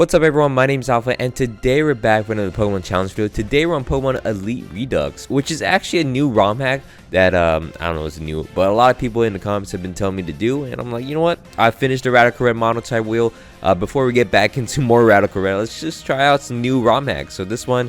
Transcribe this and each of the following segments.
What's up everyone, my name's Alpha and today we're back with another Pokemon challenge video. Today we're on Pokemon Elite Redux, which is actually a new ROM hack that I don't know if it's new, but a lot of people in the comments have been telling me to do, and I'm like, you know what, I finished the Radical Red Monotype wheel. Before we get back into more Radical Red, let's just try out some new ROM hacks. So this one,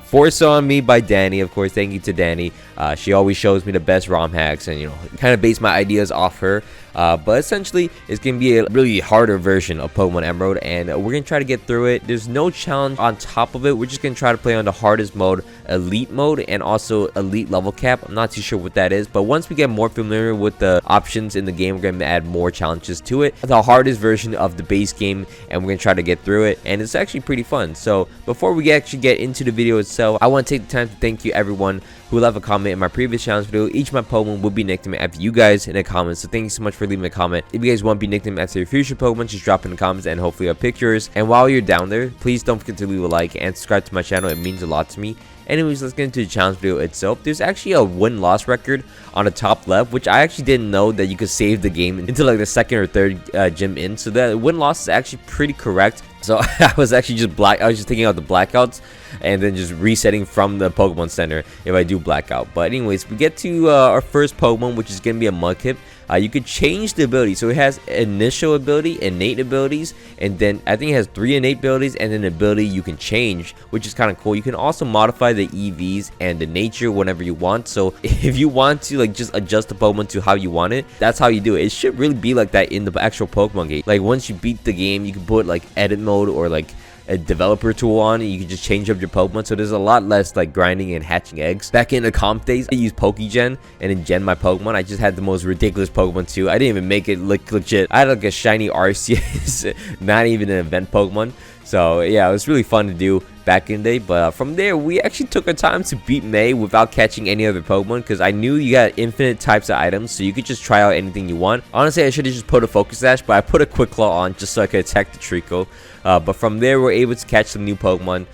forced on me by Danny, of course. Thank you to Danny. She always shows me the best ROM hacks, and kind of base my ideas off her. But essentially, it's gonna be a really harder version of Pokemon Emerald, and we're gonna try to get through it. There's no challenge on top of it. We're just gonna try to play on the hardest mode, Elite mode, and also Elite level cap. I'm not too sure what that is, but once we get more familiar with the options in the game, we're gonna add more challenges to it. The hardest version of the base game, and we're gonna try to get through it, and it's actually pretty fun. So before we actually get into the video itself, I want to take the time to thank you everyone who left a comment in my previous challenge video. Each of my Pokemon will be nicknamed after you guys in the comments, so thank you so much for leaving a comment. If you guys want to be nicknamed after your future Pokemon, just drop in the comments and hopefully I'll pick yours. And while you're down there, please don't forget to leave a like and subscribe to my channel. It means a lot to me. Anyways, let's get into the challenge video itself. There's actually a win-loss record on the top left, which I actually didn't know that you could save the game into like the second or third gym in. So the win-loss is actually pretty correct. So I was actually just I was just taking out the blackouts and then just resetting from the Pokemon Center if I do blackout. But anyways, we get to our first Pokemon, which is gonna be a Mudkip. You could change the ability, so it has initial ability, innate abilities, and then I think it has 3 innate abilities and an ability you can change, which is kind of cool. You can also modify the EVs and the nature whenever you want. So if you want to like just adjust the Pokemon to how you want it, that's how you do it. It should really be like that in the actual Pokemon game. Like once you beat the game, you can put like edit mode or like a developer tool on, and you can just change up your Pokemon, so there's a lot less like grinding and hatching eggs. Back in the comp days, I used Pokegen and then gen my Pokemon. I just had the most ridiculous Pokemon too. I didn't even make it look legit. I had like a shiny Arceus, not even an event Pokemon. So yeah, it was really fun to do back in the day. But from there, we actually took our time to beat May without catching any other Pokemon, because I knew you got infinite types of items, so you could just try out anything you want. Honestly, I should have just put a Focus Sash, but I put a Quick Claw on just so I could attack the Trico. But from there, we're able to catch some new Pokemon.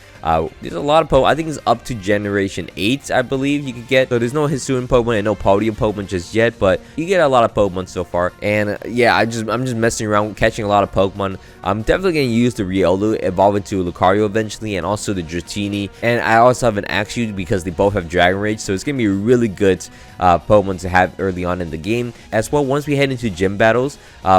There's a lot of Pokemon. I think it's up to Generation 8, I believe you could get. So there's no Hisuian Pokemon and no Podium Pokemon just yet, but you get a lot of Pokemon so far. And yeah, I'm just messing around, catching a lot of Pokemon. I'm definitely going to use the Riolu, evolve into Lucario eventually, and also the Dratini. And I also have an Axew because they both have Dragon Rage, so it's going to be a really good Pokemon to have early on in the game. As well, once we head into gym battles,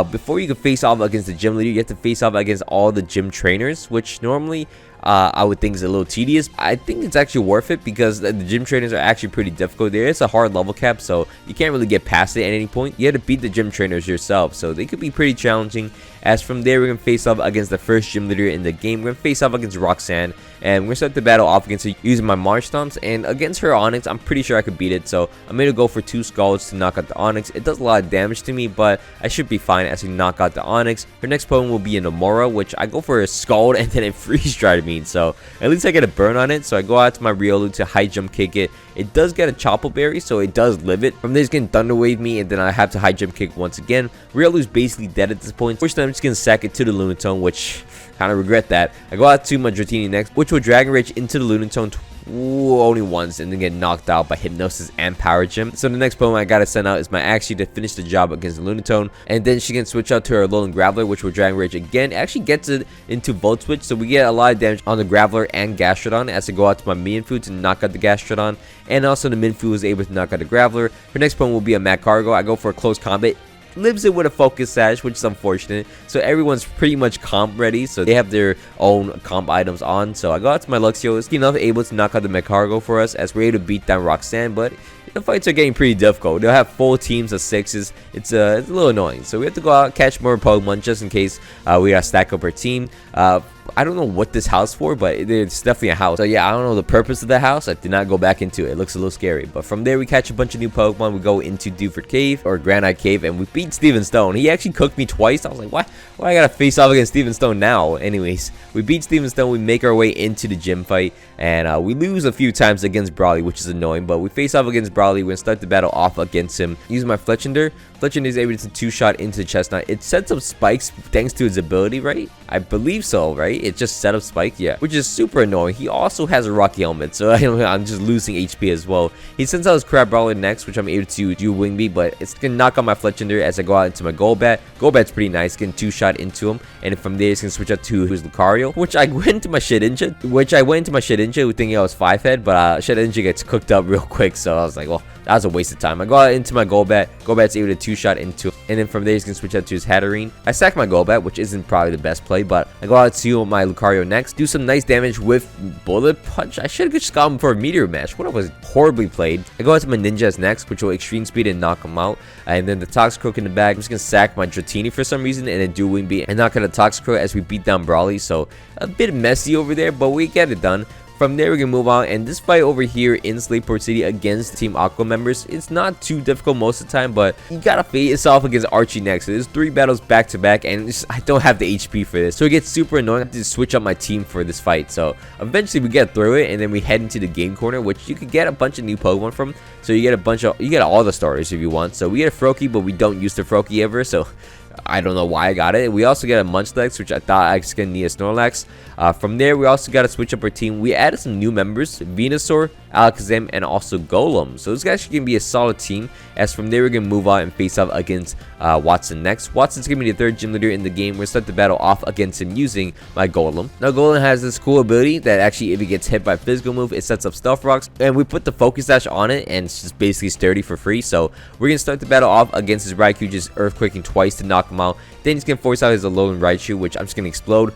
before you can face off against the gym leader, you have to face off against all the gym trainers, which normally I would think is a little tedious. I think it's actually worth it because the gym trainers are actually pretty difficult. There is a hard level cap, so you can't really get past it at any point. You have to beat the gym trainers yourself, so they could be pretty challenging. As from there, we're going to face off against the first gym leader in the game. We're going to face off against Roxanne, and we're going to start the battle off against her using my March Stomps. And against her Onyx, I'm pretty sure I could beat it, so I'm going to go for 2 Scalds to knock out the Onyx. It does a lot of damage to me, but I should be fine as we knock out the Onyx. Her next Pokemon will be a Nomura, which I go for a Scald and then it freeze dried me, so at least I get a burn on it. So I go out to my Riolu to high jump kick it. It does get a Chople Berry, so it does live it. From there, it's going to Thunder Wave me, and then I have to high jump kick once again. Riolu's basically dead at this point. First time, I'm just going to sack it to the Lunatone, which kind of regret that. I go out to my Dratini next, which will Dragon Rage into the Lunatone only once, and then get knocked out by Hypnosis and Power Gem. So the next Pokemon I gotta send out is my Axew to finish the job against the Lunatone, and then she can switch out to her Alolan Graveler, which will Dragon Rage again. It actually gets it into Volt Switch, so we get a lot of damage on the Graveler and Gastrodon as I go out to my Mienfoo to knock out the Gastrodon, and also the Mienfoo is able to knock out the Graveler. Her next Pokemon will be a Magcargo. I go for a close combat. Lives it with a Focus Sash, which is unfortunate. So everyone's pretty much comp ready, so they have their own comp items on. So I go out to my Luxio. It's enough able to knock out the Magcargo for us as we're able to beat down Roxanne, but the fights are getting pretty difficult. They'll have full teams of 6s. It's a little annoying, so we have to go out, catch more Pokemon just in case we gotta stack up our team. I don't know what this house for, but it's definitely a house. So yeah, I don't know the purpose of the house. I did not go back into it. It looks a little scary. But from there, we catch a bunch of new Pokemon. We go into Dewford Cave or Granite Cave, and we beat Steven Stone. He actually cooked me twice. I was like, why I gotta face off against Steven Stone now? Anyways, we beat Steven Stone. We make our way into the gym fight, and we lose a few times against Brawly, which is annoying. But we face off against Brawly. We're gonna start the battle off against him. Using my Fletchinder. Fletchinder is able to 2-shot into the Chestnut. It sets up spikes thanks to his ability, right? I believe so, right? right? It's just setup spike, yeah, which is super annoying. He also has a rocky helmet, so I'm just losing HP as well. He sends out his crab brawler next, which I'm able to do wing beat, but it's gonna knock out my Fletchender as I go out into my Golbat. Golbat's pretty nice, getting 2-shot into him, and from there it's gonna switch up to his Lucario, which I went into my Shedinja, thinking I was 5-head, but Shedinja gets cooked up real quick, so I was like, well, that was a waste of time. I go out into my Golbat. Golbat's able to 2-shot into him, and then from there he's gonna switch out to his Hatterene. I sack my Golbat, which isn't probably the best play, but I go out to my Lucario next, do some nice damage with Bullet Punch. I should have just got him for a Meteor Mash. What was horribly played. I go out to my Ninjas next, which will extreme speed and knock him out, and then the Toxicroak in the bag. I'm just gonna sack my Dratini for some reason, and then do wing beat and knock out the Toxicroak as we beat down Brawly. So a bit messy over there, but we get it done. From there, we can move on, and this fight over here in Slateport City against Team Aqua members, it's not too difficult most of the time, but you gotta face off against Archie next. So there's 3 battles back to back, and I don't have the HP for this, so it gets super annoying. I have to switch up my team for this fight. So eventually we get through it, and then we head into the game corner, which you could get a bunch of new Pokemon from. So you get all the starters if you want. So we get a Froakie, but we don't use the Froakie ever, so I don't know why I got it. We also get a Munchlax, which I thought I was going to need a Snorlax. From there, we also got to switch up our team. We added some new members, Venusaur, Alakazam, and also Golem. So this is actually going to be a solid team. As from there, we're going to move on and face off against Watson next. Watson's going to be the 3rd gym leader in the game. We're going to start the battle off against him using my Golem. Now, Golem has this cool ability that actually, if it gets hit by a physical move, it sets up Stealth Rocks. And we put the Focus Dash on it, and it's just basically sturdy for free. So we're going to start the battle off against his Raikou, just Earthquaking twice to knock him out. Then he's going to force out his Alolan Raichu, which I'm just going to explode.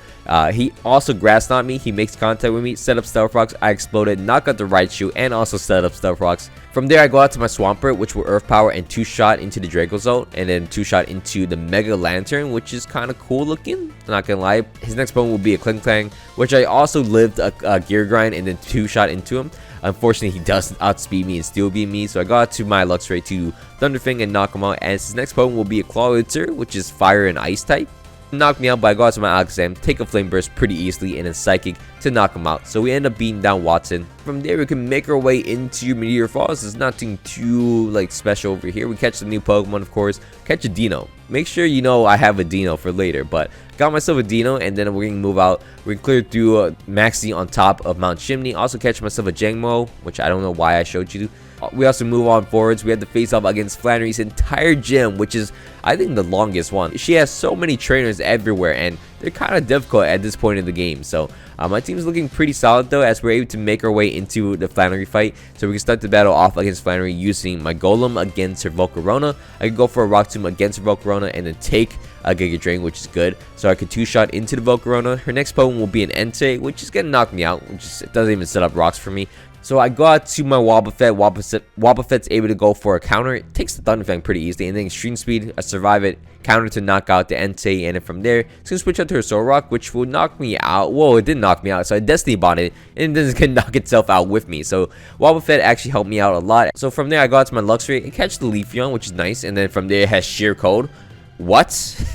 He also Grass Knot me. He makes contact with me, set up Stealth Rocks. I exploded, knock out the Raichu, and also set up Stealth Rocks. From there, I go out to my Swampert, which will Earth Power and 2-shot into the Dracozolt, and then 2-shot into the Mega Lantern, which is kind of cool looking. I'm not gonna lie. His next Pokemon will be a Klinklang, which I also lived a Gear Grind and then 2-shot into him. Unfortunately, he does outspeed me and Steel Beam me, so I go out to my Luxray to Thunderfang and knock him out. And his next Pokemon will be a Clawitzer, which is Fire and Ice type. Knock me out, but I go out to my Alakazam, take a Flame Burst pretty easily, and then Psychic to knock him out. So we end up beating down Watson. From there, we can make our way into Meteor Falls. There's nothing too special over here. We catch the new Pokemon, of course. Catch a Dino. Make sure you know I have a Dino for later, but got myself a Dino, and then we're gonna move out. We're gonna clear through Maxie on top of Mount Chimney. Also catch myself a Jangmo, which I don't know why I showed you. We also move on forwards. We had to face off against Flannery's entire gym, which is, I think, the longest one. She has so many trainers everywhere, and they're kind of difficult at this point in the game. So my team's looking pretty solid, though, as we're able to make our way into the Flannery fight. So we can start the battle off against Flannery using my Golem against her Volcarona. I can go for a Rock Tomb against her Volcarona and then take a Giga Drain, which is good. So I could 2-shot into the Volcarona. Her next Pokemon will be an Entei, which is going to knock me out, which is, it doesn't even set up rocks for me. So I go out to my Wobbuffet. Wobbuffet's able to go for a counter. It takes the Thunderfang pretty easily, and then Extreme Speed, I survive it, counter to knock out the Entei, and then from there, it's going to switch out to her Solrock, which will knock me out. Whoa, it didn't knock me out, so I Destiny Bonded, and then it's going to knock itself out with me. So Wobbuffet actually helped me out a lot. So from there, I go out to my Luxray and catch the Leafeon, which is nice, and then from there, it has Sheer Code. What?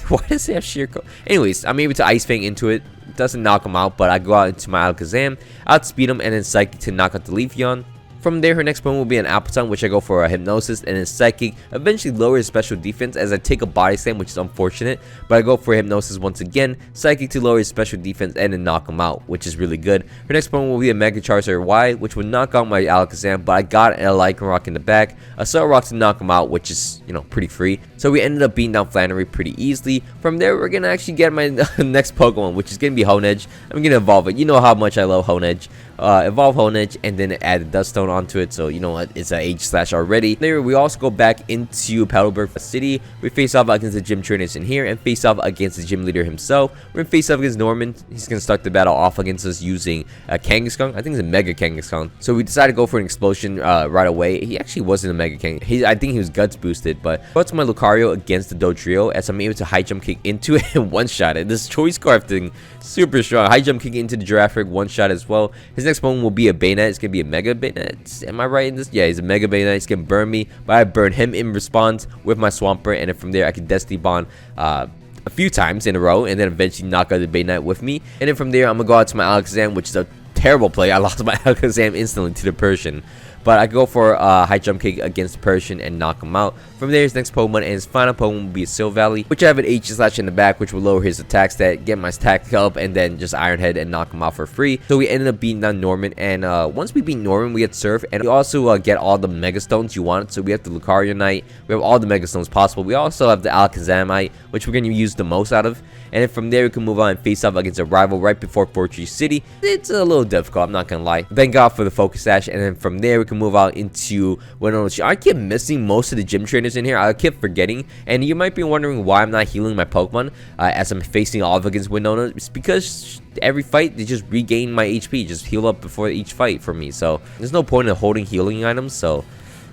Why does it have Sheer Code? Anyways, I'm able to Ice Fang into it. Doesn't knock him out, but I go out into my Alakazam, outspeed him, and then Psychic to knock out the Leafeon. From there, her next Pokemon will be an Appletun, which I go for a Hypnosis, and then Psychic eventually lowers special defense as I take a Body Slam, which is unfortunate, but I go for Hypnosis once again, Psychic to lower his special defense and then knock him out, which is really good. Her next Pokemon will be a Mega Charizard Y, which would knock out my Alakazam, but I got a Lycanroc in the back, a Cell Rock to knock him out, which is, pretty free. So we ended up beating down Flannery pretty easily. From there, we're gonna actually get my next Pokemon, which is gonna be Honedge. I'm gonna evolve it. You know how much I love Honedge. Evolve Honedge and then add a Dust Stone onto it, so you know what, it's a H/ already. There we also go back into Paddleburg City. We face off against the gym trainers in here and face off against the gym leader himself. We're gonna face off against Norman. He's gonna start the battle off against us using a Kangaskhan. I think it's a Mega Kangaskhan. So we decided to go for an explosion right away. He actually wasn't a Mega Kang. I think he was Guts boosted, but what's my Lucario against the Dodrio as I'm able to high jump kick into it and one-shot it. This Choice Scarf thing, super strong. High jump kick into the Girafarig, one-shot as well. His next Pokemon will be a Bayonet. It's gonna be a Mega Bayonet. Am I right in this? Yeah, he's a Mega Bayonet. He's gonna burn me, but I burn him in response with my Swampert, and then from there I can Destiny Bond a few times in a row, and then eventually knock out the Bayonet with me. And then from there I'm gonna go out to my Alakazam, which is a terrible play. I lost my Alakazam instantly to the Persian. but I go for a high jump kick against Persian and knock him out. From there, his next Pokemon and his final Pokemon will be a Silvally, which I have an H slash in the back, which will lower his attack stat, get my attack up, and then just Iron Head and knock him out for free. So we ended up beating down Norman, and once we beat Norman, we get Surf, and we also get all the Mega Stones you want. So we have the Lucario Knight, we have all the Mega Stones possible. We also have the Alakazamite, which we're going to use the most out of. And then from there, we can move on and face off against a rival right before Fortress City. It's a little difficult, I'm not going to lie. Thank God for the Focus Sash, and then from there, we can move out into Winona. I keep missing most of the gym trainers in here. I keep forgetting, and you might be wondering why I'm not healing my Pokemon as I'm facing off against Winona. It's because every fight they just regain my HP, just heal up before each fight for me. So there's no point in holding healing items. So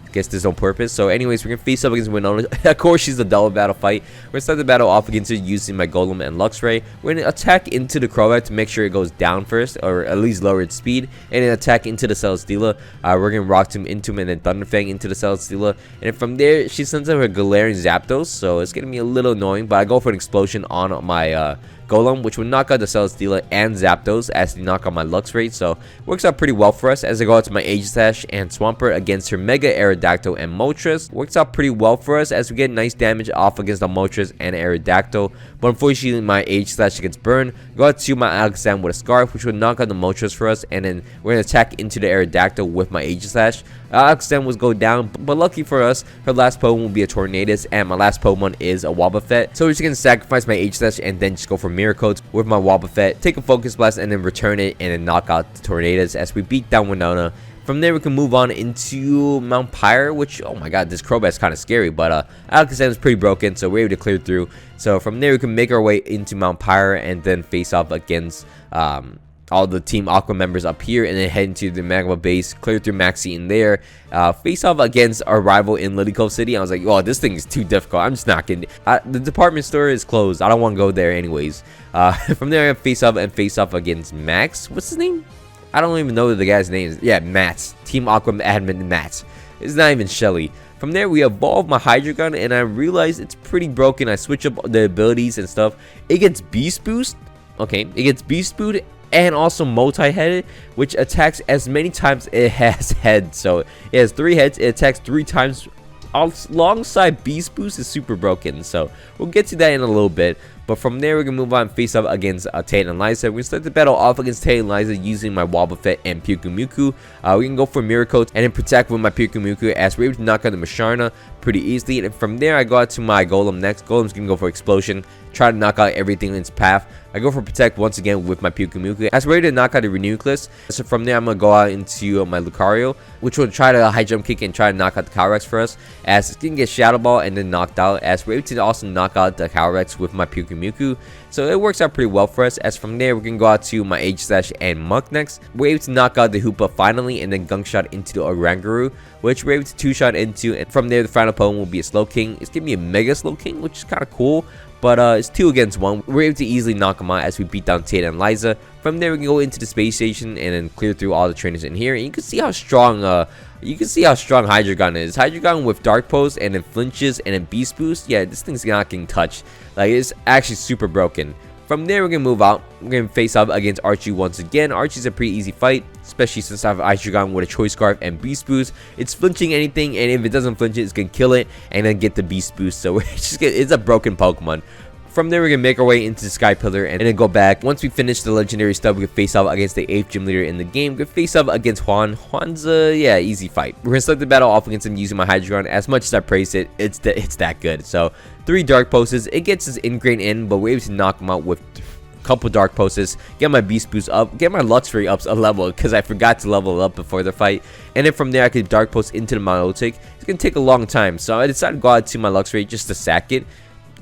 I guess there's no purpose. So anyways, we're gonna face up against Winona. Of course, she's a double battle fight. We're gonna start the battle off against her using my Golem and Luxray. We're gonna attack into the Crobat to make sure it goes down first, or at least lower its speed, and then attack into the Celesteela. We're gonna Rock Tomb into him and then Thunderfang into the Celesteela, and then from there she sends out her Galarian Zapdos. So it's gonna be a little annoying, but I go for an explosion on my Golem, which would knock out the Celesteela and Zapdos as they knock out my Luxray. So works out pretty well for us as I go out to my Aegislash and Swampert against her Mega Aerodactyl and Moltres. Works out pretty well for us as we get nice damage off against the Moltres and Aerodactyl, but unfortunately my Aegislash gets burned. Go out to my Alakazam with a Scarf, which would knock out the Moltres for us, and then we're gonna attack into the Aerodactyl with my Aegislash. Alakazam was go down, but lucky for us, her last Pokemon will be a Tornadus, and my last Pokemon is a Wobbuffet. So we're just gonna sacrifice my Aegislash and then just go for Mirror Coats with my Wobbuffet, take a Focus Blast, and then return it and then knock out the Tornadus as we beat down Winona. From there, we can move on into Mount Pyre, which, oh my god, this Crobat's kind of scary, but Alakazam is pretty broken, so we're able to clear through. So from there, we can make our way into Mount Pyre and then face off against all the Team Aqua members up here, and then head into the Magma base, clear through Maxie in there, face off against our rival in Lily Cove City. I was like, oh, this thing is too difficult. I'm just not gonna. The department store is closed. I don't want to go there anyways. From there, I face off against Max. What's his name? I don't even know the guy's name. Yeah, Matt. Team Aqua admin Matt. It's not even Shelly. From there, we evolve my Hydreigon, and I realize it's pretty broken. I switch up the abilities and stuff. It gets Beast Boost. Okay, it gets Beast Boost and also multi-headed, which attacks as many times it has heads. So it has 3 heads. It attacks 3 times alongside Beast Boost is super broken. So we'll get to that in a little bit. But from there, we're going to move on and face up against Tate and Liza. We're going to start the battle off against Tate and Liza using my Wobbuffet and Pyukumuku. We can go for Mirror Coats and then protect with my Pyukumuku as we're able to knock out the Masharna pretty easily. And from there, I go out to my Golem next. Golem's going to go for Explosion, try to knock out everything in its path. I go for Protect once again with my Pyukumuku as we're ready to knock out the Renewclus. So from there, I'm going to go out into my Lucario, which will try to high jump kick and try to knock out the Calyrex for us, as it's going to get Shadow Ball and then knocked out, as we're able to also knock out the Calyrex with my Pyukumuku. So it works out pretty well for us. As from there, we can go out to my Aegislash and Muk next. We're able to knock out the Hoopa finally, and then Gunk Shot into the Oranguru, which we're able to 2-shot into. And from there, the final Pokemon will be a Slowking. It's giving me a Mega Slowking, which is kind of cool. But it's 2 against 1. We're able to easily knock them out as we beat down Tate and Liza. From there, we can go into the space station and then clear through all the trainers in here. And you can see how strong Hydreigon is. Hydreigon with Dark Pose and then flinches and then Beast Boost. Yeah, this thing's not getting touched. Like, it's actually super broken. From there, we're going to move out. We're going to face off against Archie once again. Archie's a pretty easy fight, especially since I have Hydreigon with a Choice Scarf and Beast Boost. It's flinching anything, and if it doesn't flinch it, it's going to kill it and then get the Beast Boost. So it's a broken Pokemon. From there, we're going to make our way into the Sky Pillar and then go back. Once we finish the legendary stuff, we can face off against the 8th gym leader in the game. We can face off against Juan. Juan's yeah, easy fight. We're going to start the battle off against him using my Hydreigon. As much as I praise it, it's that good. So 3 Dark Poses. It gets his Ingrain in, but we're able to knock him out with couple Dark Poses, get my Beast Boost up, get my Luxray ups a level because I forgot to level up before the fight, and then from there I could Dark Post into the Milotic. It's gonna take a long time, so I decided to go out to my Luxray just to sack it.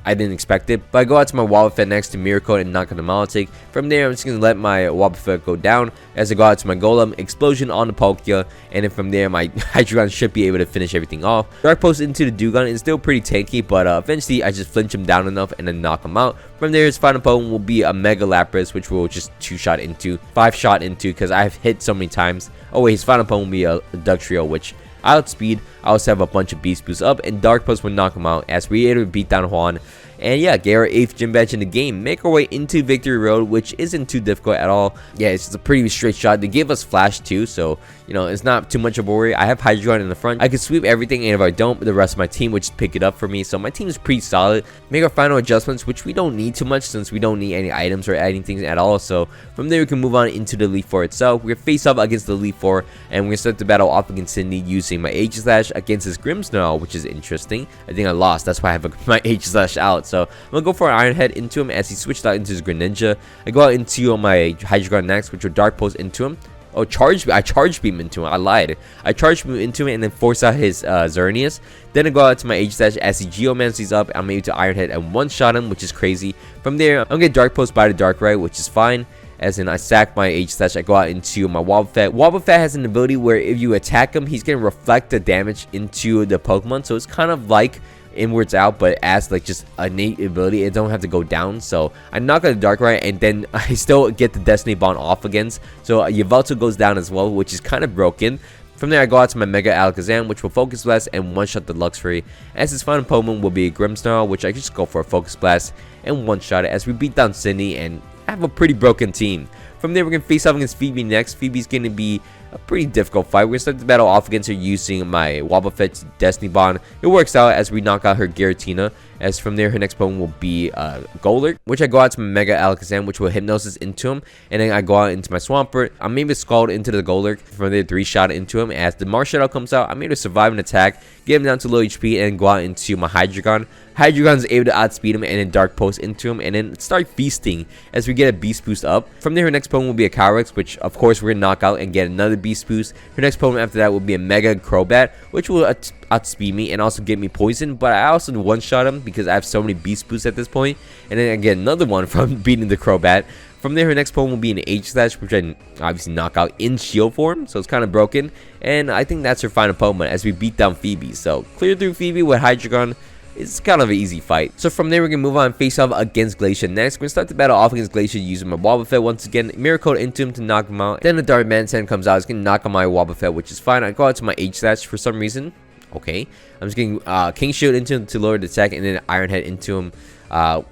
I didn't expect it, but I go out to my Wobbuffet next to Mirror Coat and knock on the Milotic. From there, I'm just going to let my Wobbuffet go down as I go out to my Golem, Explosion on the Palkia, and then from there, my Hydreigon should be able to finish everything off. Dark Post into the Dewgong is still pretty tanky, but eventually I just flinch him down enough and then knock him out. From there, his final Pokemon will be a Mega Lapras, which we'll just 2-shot into, 5-shot into, because I've hit so many times. Oh wait, his final Pokemon will be a Dugtrio, which I outspeed. I also have a bunch of Beast Boosts up, and Dark Post will knock him out as we able to beat down Juan. and yeah, get our 8th gym badge in the game, make our way into Victory Road, which isn't too difficult at all. Yeah, it's just a pretty straight shot. They gave us flash too, so you know, it's not too much of a worry. I have Hydreigon in the front. I can sweep everything, and if I don't, the rest of my team would just pick it up for me. So my team is pretty solid. Make our final adjustments, which we don't need too much since we don't need any items or anything at all. So from there, we can move on into the Elite Four itself. We're face off against the Elite Four, and we're going to start the battle off against Cindy using my H-Slash against his Grimmsnarl, which is interesting. I think I lost. That's why I have my H-Slash out. So I'm going to go for an Iron Head into him as he switched out into his Greninja. I go out into my Hydreigon next, which will Dark Pulse into him. Oh, I charge beam into him. I lied. I charge beam into him and then force out his Xerneas. Then I go out to my H-Dash as he Geomancies up. I'm able to Iron Head and one-shot him, which is crazy. From there, I'm going to get Dark Post by the Darkrai, which is fine. As in, I sack my H-Slash, I go out into my Wobbuffet. Wobbuffet has an ability where if you attack him, he's going to reflect the damage into the Pokemon. So it's kind of like inwards out, but as like just innate ability, it don't have to go down. So I knock out the Darkrai, and then I still get the Destiny Bond off again. So Yveltal goes down as well, which is kind of broken. From there, I go out to my Mega Alakazam, which will Focus Blast and one-shot the Luxray. As his final Pokemon will be a Grimmsnarl, which I just go for a Focus Blast and one-shot it as we beat down Cindy and have a pretty broken team. From there, we're going to face off against Phoebe next. Phoebe's going to be a pretty difficult fight. We're going to start the battle off against her using my Wobbuffet's Destiny Bond. It works out as we knock out her Giratina. As from there, her next Pokemon will be Golurk, which I go out to my Mega Alakazam, which will Hypnosis into him. And then I go out into my Swampert. I'm able to Scald into the Golurk. From there, 3-shot into him. As the Marshadow comes out, I'm able to survive an attack, get him down to low HP, and go out into my Hydreigon. Hydreigon's able to outspeed him and then Dark Pulse into him and then start feasting as we get a Beast Boost up. From there, her next Pokemon will be a Calyrex, which of course we're going to knock out and get another Beast Boost. Her next Pokemon after that will be a Mega Crobat, which will outspeed me and also give me poison, but I also one-shot him because I have so many Beast Boosts at this point. And then I get another one from beating the Crobat. From there, her next Pokemon will be an H-Slash, which I obviously knock out in shield form, so it's kind of broken. And I think that's her final Pokemon as we beat down Phoebe. So clear through Phoebe with Hydreigon. It's kind of an easy fight. So from there, we're going to move on and face off against Glacia next. We're going to start the battle off against Glacia using my Wobbuffet once again. Mirror Coat into him to knock him out. Then the Darmanitan comes out. It's going to knock on my Wobbuffet, which is fine. I go out to my H-Slash for some reason. Okay. I'm just getting King Shield into him to lower the attack and then Iron Head into him.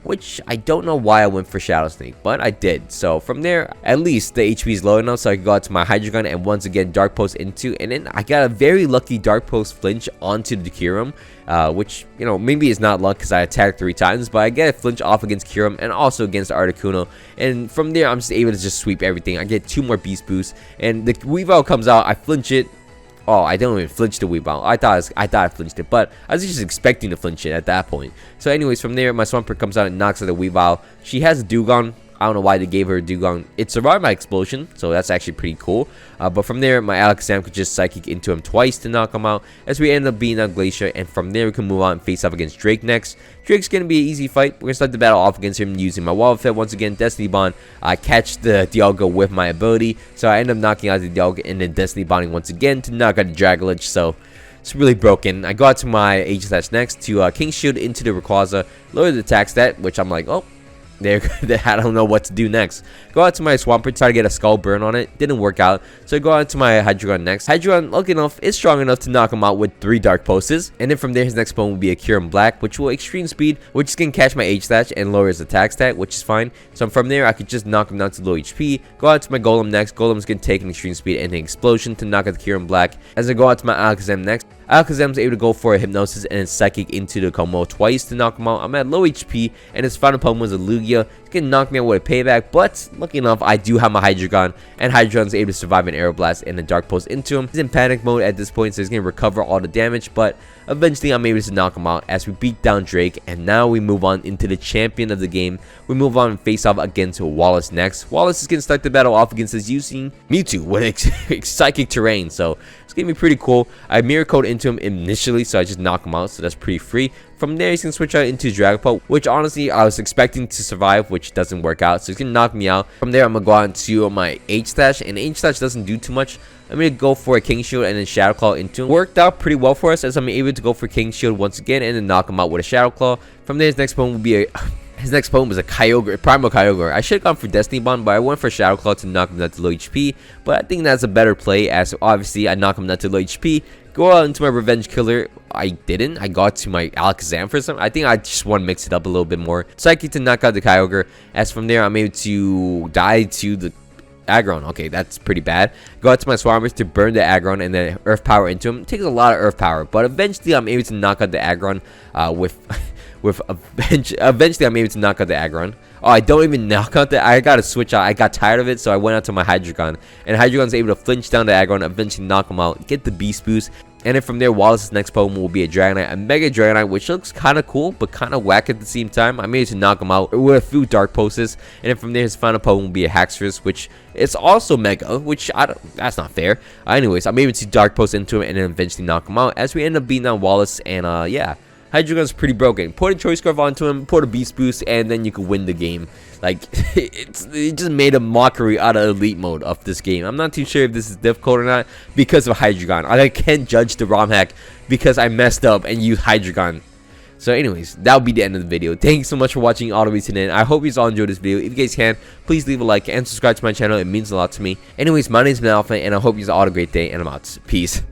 Which I don't know why I went for Shadow Sneak, but I did. So from there, at least the HP is low enough so I can go out to my Hydreigon and once again Dark Pulse into, and then I got a very lucky Dark Pulse flinch onto the Kyurem, which, you know, maybe it's not luck because I attacked 3 times, but I get a flinch off against Kyurem and also against Articuno, and from there I'm just able to just sweep everything. I get 2 more Beast Boosts, and the Weavile comes out, I flinch it. Oh, I don't even flinch the Weavile. I thought I flinched it, but I was just expecting to flinch it at that point. So anyways, from there, my Swampert comes out and knocks out the Weavile. She has a Dugong. I don't know why they gave her a Dugong. It survived my explosion, so that's actually pretty cool. But from there, my Alakazam could just Psychic into him twice to knock him out, as we end up beating on Glacia. And from there, we can move on and face off against Drake next. Drake's going to be an easy fight. We're going to start the battle off against him using my Wobbuffet once again. Destiny Bond. I catch the Dialga with my ability, so I end up knocking out the Dialga and then Destiny Bonding once again to knock out the Dragolich. So it's really broken. I go out to my H-Slash next to King Shield into the Rayquaza, lower the attack stat, which I'm like, oh, there, I don't know what to do next. Go out to my Swampert, try to get a Skull Burn on it. Didn't work out. So I go out to my Hydreigon next. Hydreigon, lucky enough, is strong enough to knock him out with 3 Dark Pulses. And then from there, his next Pokemon will be a Kyurem Black, which will Extreme Speed, which is going to catch my H-Slash and lower his attack stat, which is fine. So from there, I could just knock him down to low HP. Go out to my Golem next. Golem's going to take an Extreme Speed and an Explosion to knock out the Kyurem Black. As I go out to my Alakazam next. Alakazam's able to go for a Hypnosis and then Psychic into the Como twice to knock him out. I'm at low HP, and his final Pokemon was a Lugia. He's going to knock me out with a Payback, but lucky enough, I do have my Hydreigon, and Hydreigon's able to survive an Aeroblast and a Dark Pulse into him. He's in panic mode at this point, so he's going to recover all the damage, but eventually I'm able to knock him out as we beat down Drake, and now we move on into the champion of the game. We move on and face off against Wallace next. Wallace is going to start the battle off against us using Mewtwo with Psychic Terrain, so it's going to be pretty cool. I Mirror Coat into him initially, so I just knock him out, so that's pretty free. From there, he's going to switch out into Dragapult, which honestly I was expecting to survive, which doesn't work out, so he's going to knock me out. From there, I'm going to go on to my H-Slash, and H-Slash doesn't do too much. I'm going to go for a King Shield and then Shadow Claw into him. Worked out pretty well for us as I'm able to go for King Shield once again and then knock him out with a Shadow Claw. From there, his next Pokemon will be a... His next Pokemon was a Kyogre, a Primal Kyogre. I should have gone for Destiny Bond, but I went for Shadow Claw to knock him down to low HP. But I think that's a better play, as obviously I knock him down to low HP. Go out into my Revenge Killer. I didn't. I got to my Alakazam for some. I think I just want to mix it up a little bit more. Psychic to knock out the Kyogre. As from there, I'm able to die to the Aggron. Okay, that's pretty bad. Go out to my Swarmers to burn the Aggron and then Earth Power into him. It takes a lot of Earth Power, but eventually I'm able to knock out the Aggron eventually I'm able to knock out the Aggron. Oh, I don't even knock out the... I gotta switch out. I got tired of it, so I went out to my Hydreigon. And Hydreigon's able to flinch down the Aggron, eventually knock him out, get the Beast Boost. And then from there, Wallace's next Pokemon will be a Dragonite, a Mega Dragonite, which looks kind of cool, but kind of whack at the same time. I'm able to knock him out with a few Dark Pulses. And then from there, his final Pokemon will be a Haxorus, which is also Mega, which that's not fair. Anyways, I'm able to Dark Pulse into him and then eventually knock him out, as we end up beating on Wallace. And yeah, Hydreigon's pretty broken. Put a Choice Scarf onto him, put a Beast Boost, and then you can win the game. Like, it just made a mockery out of Elite Mode of this game. I'm not too sure if this is difficult or not because of Hydreigon. I can't judge the ROM hack because I messed up and used Hydreigon. So anyways, that'll be the end of the video. Thank you so much for watching all the way to the end. I hope you all enjoyed this video. If you guys can, please leave a like and subscribe to my channel. It means a lot to me. Anyways, my name is Alpha, and I hope you all have a great day, and I'm out. Peace.